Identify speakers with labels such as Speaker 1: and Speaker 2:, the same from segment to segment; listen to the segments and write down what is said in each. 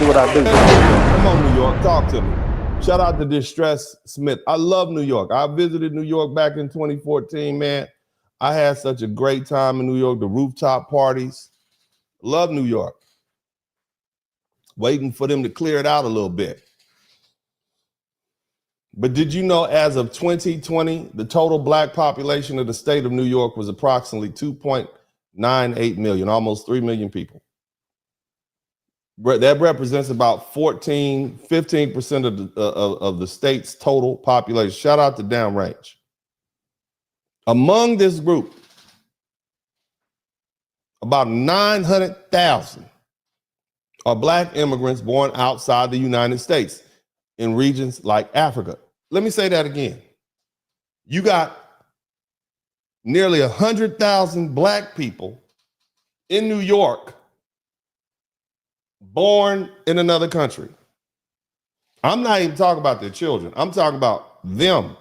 Speaker 1: do what I do.
Speaker 2: Come on, New York, talk to me. Shout out to Distress Smith. I love New York. I visited New York back in 2014, man. I had such a great time in New York, the rooftop parties. Love New York. Waiting for them to clear it out a little bit. But did you know as of 2020, the total black population of the state of New York was approximately 2.98 million, almost 3 million people. That represents about 15% of the state's total population. Shout out to Downrange. Among this group, about 900,000 are black immigrants born outside the United States in regions like Africa. Let me say that again. You got nearly 100,000 black people in New York born in another country. I'm not even talking about their children. I'm talking about them.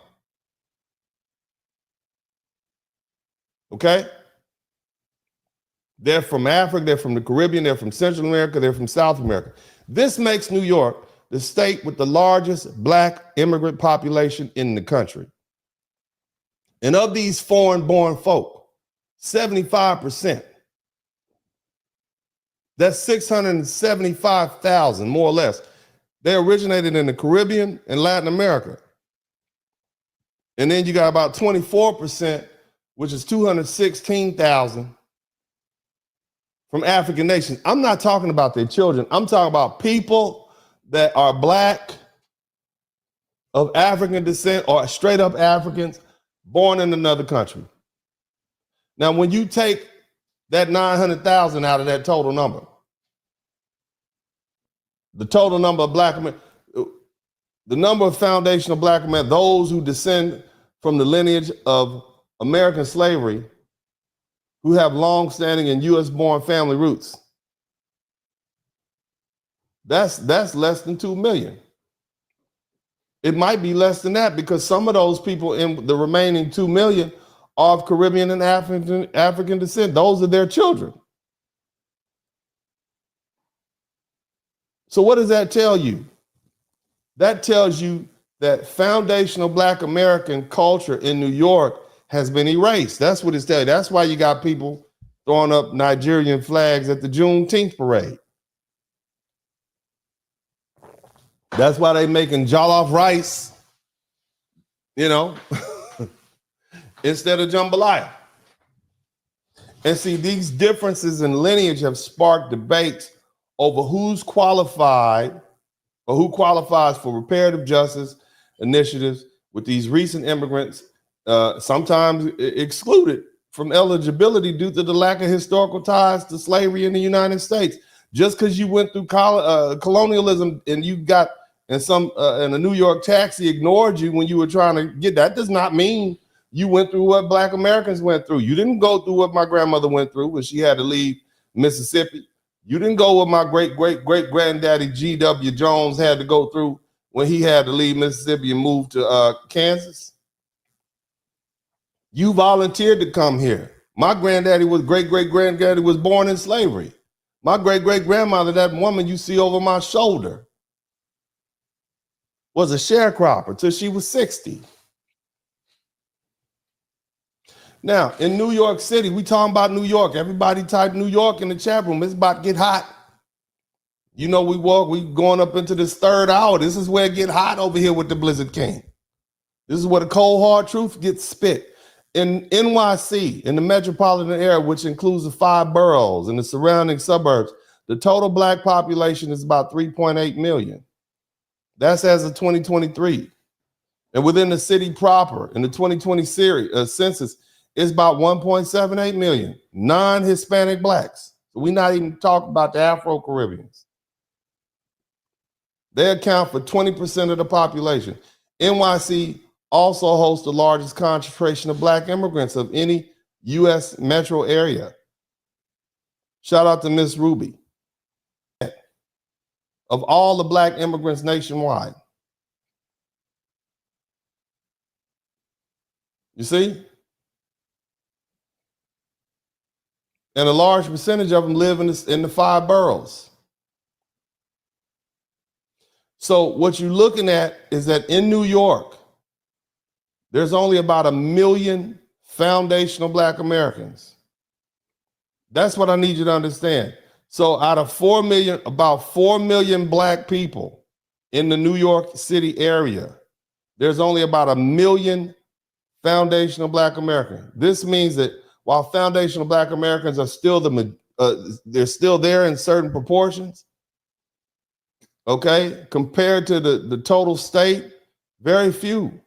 Speaker 2: Okay? They're from Africa, they're from the Caribbean, they're from Central America, they're from South America. This makes New York the state with the largest black immigrant population in the country. And of these foreign-born folk, 75%, that's 675,000, more or less. They originated in the Caribbean and Latin America. And then you got about 24%, which is 216,000 from African nations. I'm not talking about their children. I'm talking about people that are black, of African descent, or straight up Africans born in another country. Now, when you take that 900,000 out of that total number, the total number of black men, the number of foundational black men, those who descend from the lineage of American slavery, who have long-standing and U.S.-born family roots, that's less than 2 million. It might be less than that because some of those people in the remaining 2 million are of Caribbean and African descent. Those are their children. So what does that tell you? That tells you that foundational black American culture in New York has been erased. That's what it's telling you. That's why you got people throwing up Nigerian flags at the Juneteenth parade. That's why they making jollof rice, instead of jambalaya. And see, these differences in lineage have sparked debates over who's qualified or who qualifies for reparative justice initiatives, with these recent immigrants sometimes excluded from eligibility due to the lack of historical ties to slavery in the United States. Just because you went through colonialism and you got and a New York taxi ignored you when you were trying to get, that does not mean you went through what black Americans went through. You didn't go through what my grandmother went through when she had to leave Mississippi. You didn't go what my great-great-great-granddaddy G.W. Jones had to go through when he had to leave Mississippi and move to Kansas. You volunteered to come here. My granddaddy was great-great-granddaddy was born in slavery. My great-great-grandmother, that woman you see over my shoulder, was a sharecropper till she was 60. Now, in New York City, we talking about New York. Everybody type New York in the chat room. It's about to get hot. We going up into this third hour. This is where it get hot over here with the Blizzard King. This is where the cold, hard truth gets spit. In NYC, in the metropolitan area, which includes the 5 boroughs and the surrounding suburbs, the total black population is about 3.8 million. That's as of 2023. And within the city proper, in the 2020 census, it's about 1.78 million non-Hispanic blacks. So we're not even talking about the Afro-Caribbeans. They account for 20% of the population. NYC also hosts the largest concentration of black immigrants of any U.S. metro area. Shout out to Miss Ruby. Of all the black immigrants nationwide. You see? And a large percentage of them live in the 5 boroughs. So what you're looking at is that in New York, there's only about 1 million foundational Black Americans. That's what I need you to understand. So out of 4 million, about 4 million Black people in the New York City area, there's only about 1 million foundational Black Americans. This means that while foundational Black Americans are still they're still there in certain proportions, okay, compared to the total state, very few.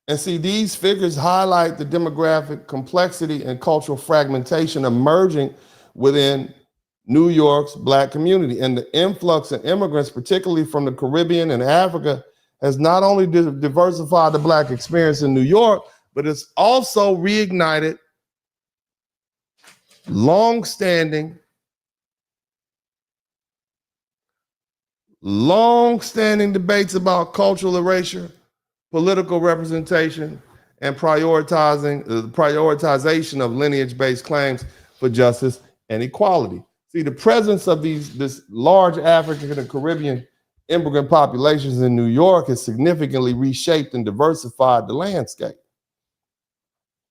Speaker 2: And see, these figures highlight the demographic complexity and cultural fragmentation emerging within New York's Black community. And the influx of immigrants, particularly from the Caribbean and Africa, has not only diversified the Black experience in New York, but it's also reignited long-standing debates about cultural erasure, political representation, and prioritization of lineage-based claims for justice and equality. See, the presence of this large African and Caribbean immigrant populations in New York has significantly reshaped and diversified the landscape.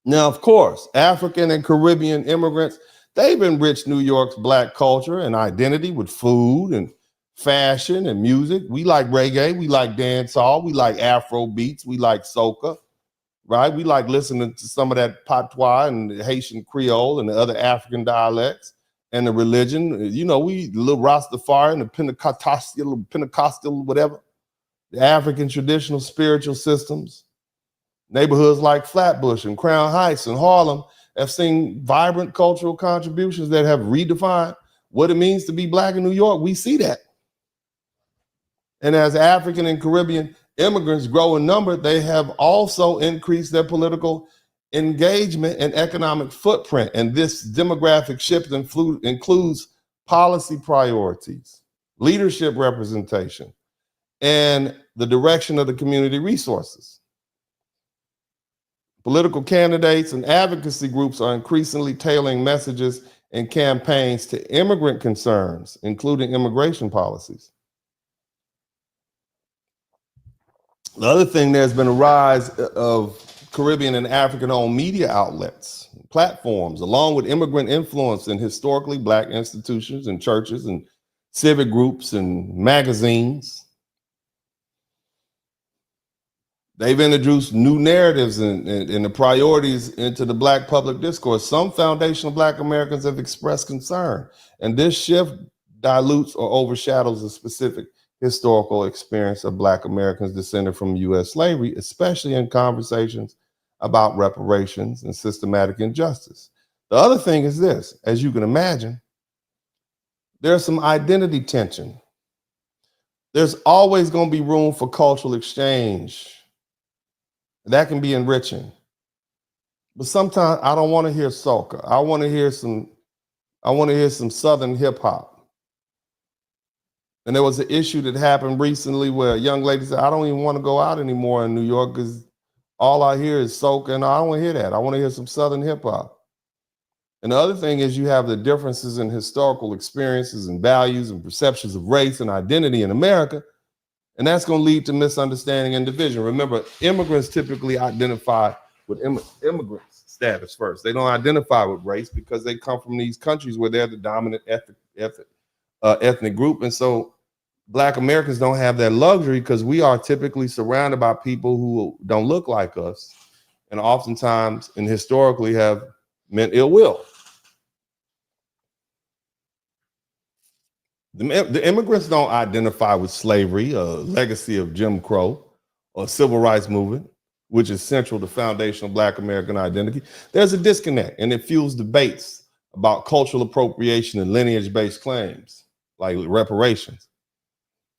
Speaker 2: Now, of course, African and Caribbean immigrants, they've enriched New York's Black culture and identity with food and fashion and music. We like reggae, we like dancehall, we like afrobeats, we like soca, right? We like listening to some of that patois and Haitian Creole and the other African dialects and the religion. You know, we little Rastafari and the Pentecostal, whatever, the African traditional spiritual systems. Neighborhoods like Flatbush and Crown Heights and Harlem have seen vibrant cultural contributions that have redefined what it means to be Black in New York. We see that. And as African and Caribbean immigrants grow in number, they have also increased their political engagement and economic footprint. And this demographic shift includes policy priorities, leadership representation, and the direction of the community resources. Political candidates and advocacy groups are increasingly tailoring messages and campaigns to immigrant concerns, including immigration policies. The other thing, there's been a rise of Caribbean and African-owned media outlets, platforms, along with immigrant influence in historically Black institutions and churches and civic groups and magazines. They've introduced new narratives and the priorities into the Black public discourse. Some foundational Black Americans have expressed concern, and this shift dilutes or overshadows a specific historical experience of Black Americans descended from U.S. slavery, especially in conversations about reparations and systematic injustice. The other thing is this: as you can imagine, there's some identity tension. There's always going to be room for cultural exchange. That can be enriching. But sometimes I don't want to hear soca. I want to hear some Southern hip hop. And there was an issue that happened recently where a young lady said, I don't even want to go out anymore in New York because all I hear is soca, and I don't want to hear that. I want to hear some Southern hip hop. And the other thing is, you have the differences in historical experiences and values and perceptions of race and identity in America. And that's going to lead to misunderstanding and division. Remember, immigrants typically identify with immigrant status first. They don't identify with race because they come from these countries where they're the dominant ethnic group. And so Black Americans don't have that luxury because we are typically surrounded by people who don't look like us, and oftentimes and historically have meant ill will. The immigrants don't identify with slavery, a legacy of Jim Crow, or civil rights movement, which is central to foundational Black American identity. There's a disconnect, and it fuels debates about cultural appropriation and lineage-based claims, like reparations.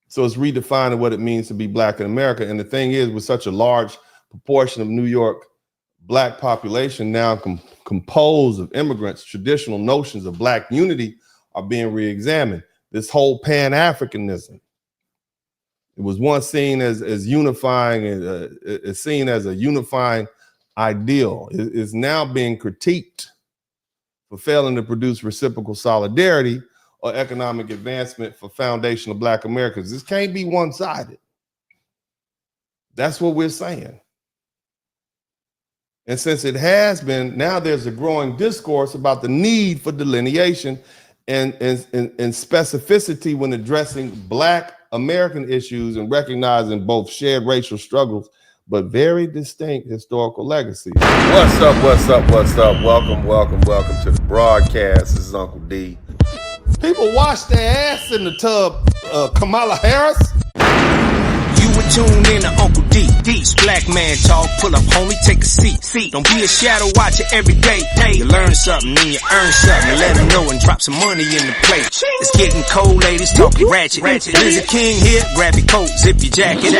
Speaker 2: So it's redefining what it means to be Black in America. And the thing is, with such a large proportion of New York Black population now composed of immigrants, traditional notions of Black unity are being re-examined. This whole Pan-Africanism, it was once seen as unifying, is seen as a unifying ideal, is now being critiqued for failing to produce reciprocal solidarity or economic advancement for foundational Black Americans. This can't be one-sided. That's what we're saying. And since it has been, now there's a growing discourse about the need for delineation and specificity when addressing Black American issues and recognizing both shared racial struggles, but very distinct historical legacies. What's up, what's up, what's up? Welcome, welcome, welcome to the broadcast. This is Uncle D. People wash their ass in the tub, Kamala Harris.
Speaker 1: You would tune in to Uncle D. D's Black Man Talk. Pull up, homie, take a seat. Don't be a shadow watcher every day. You learn something, then you earn something. And let them know and drop some money in the plate. It's getting cold, ladies, talking ratchet. There's a king here, grab your coat, zip your jacket.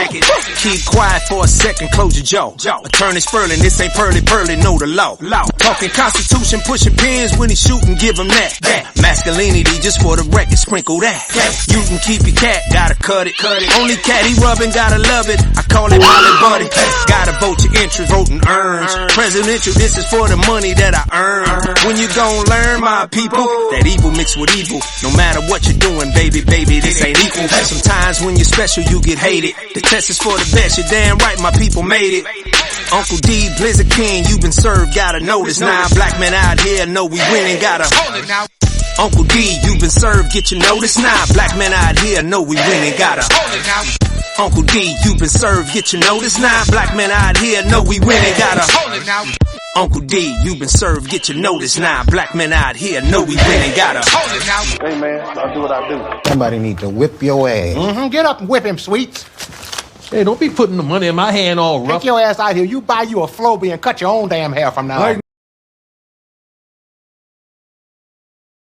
Speaker 1: Keep quiet for a second, close your jaw. Attorney Spurling, this ain't pearly, know the law. Talking Constitution, pushing pins when he shooting, give him that. Masculinity, just for the record, sprinkle that. You can keep your cat, gotta cut it. Only cat he rubbing, gotta love it. I call it Molly Buddy. Gotta vote your interest, voting earns. Presidential, this is for the money that I earn. When you gon' learn, my people, that evil mixed with evil. No matter what you're doing, baby, this ain't equal. Sometimes when you're special, you get hated. The test is for the best, you're damn right, my people made it. Uncle D, Blizzard King, you've been served, gotta know this. Now black men out here know we winning, gotta hold it now. Uncle D, you've been served, get your notice now. Black men out here know we winning, gotta hold it now. Uncle D, you've been served, get your notice now. Black men out here know we winning, gotta hold it now. Uncle D, you've been served, get your notice now. Black men out here know we winning, gotta hold it now.
Speaker 3: Hey man, I'll do what I do.
Speaker 4: Somebody need to whip your ass.
Speaker 5: Get up and whip him, Sweets.
Speaker 6: Hey, don't be putting the money in my hand all rough.
Speaker 5: Take your ass out here. You buy you a Floby and cut your own damn hair from now on.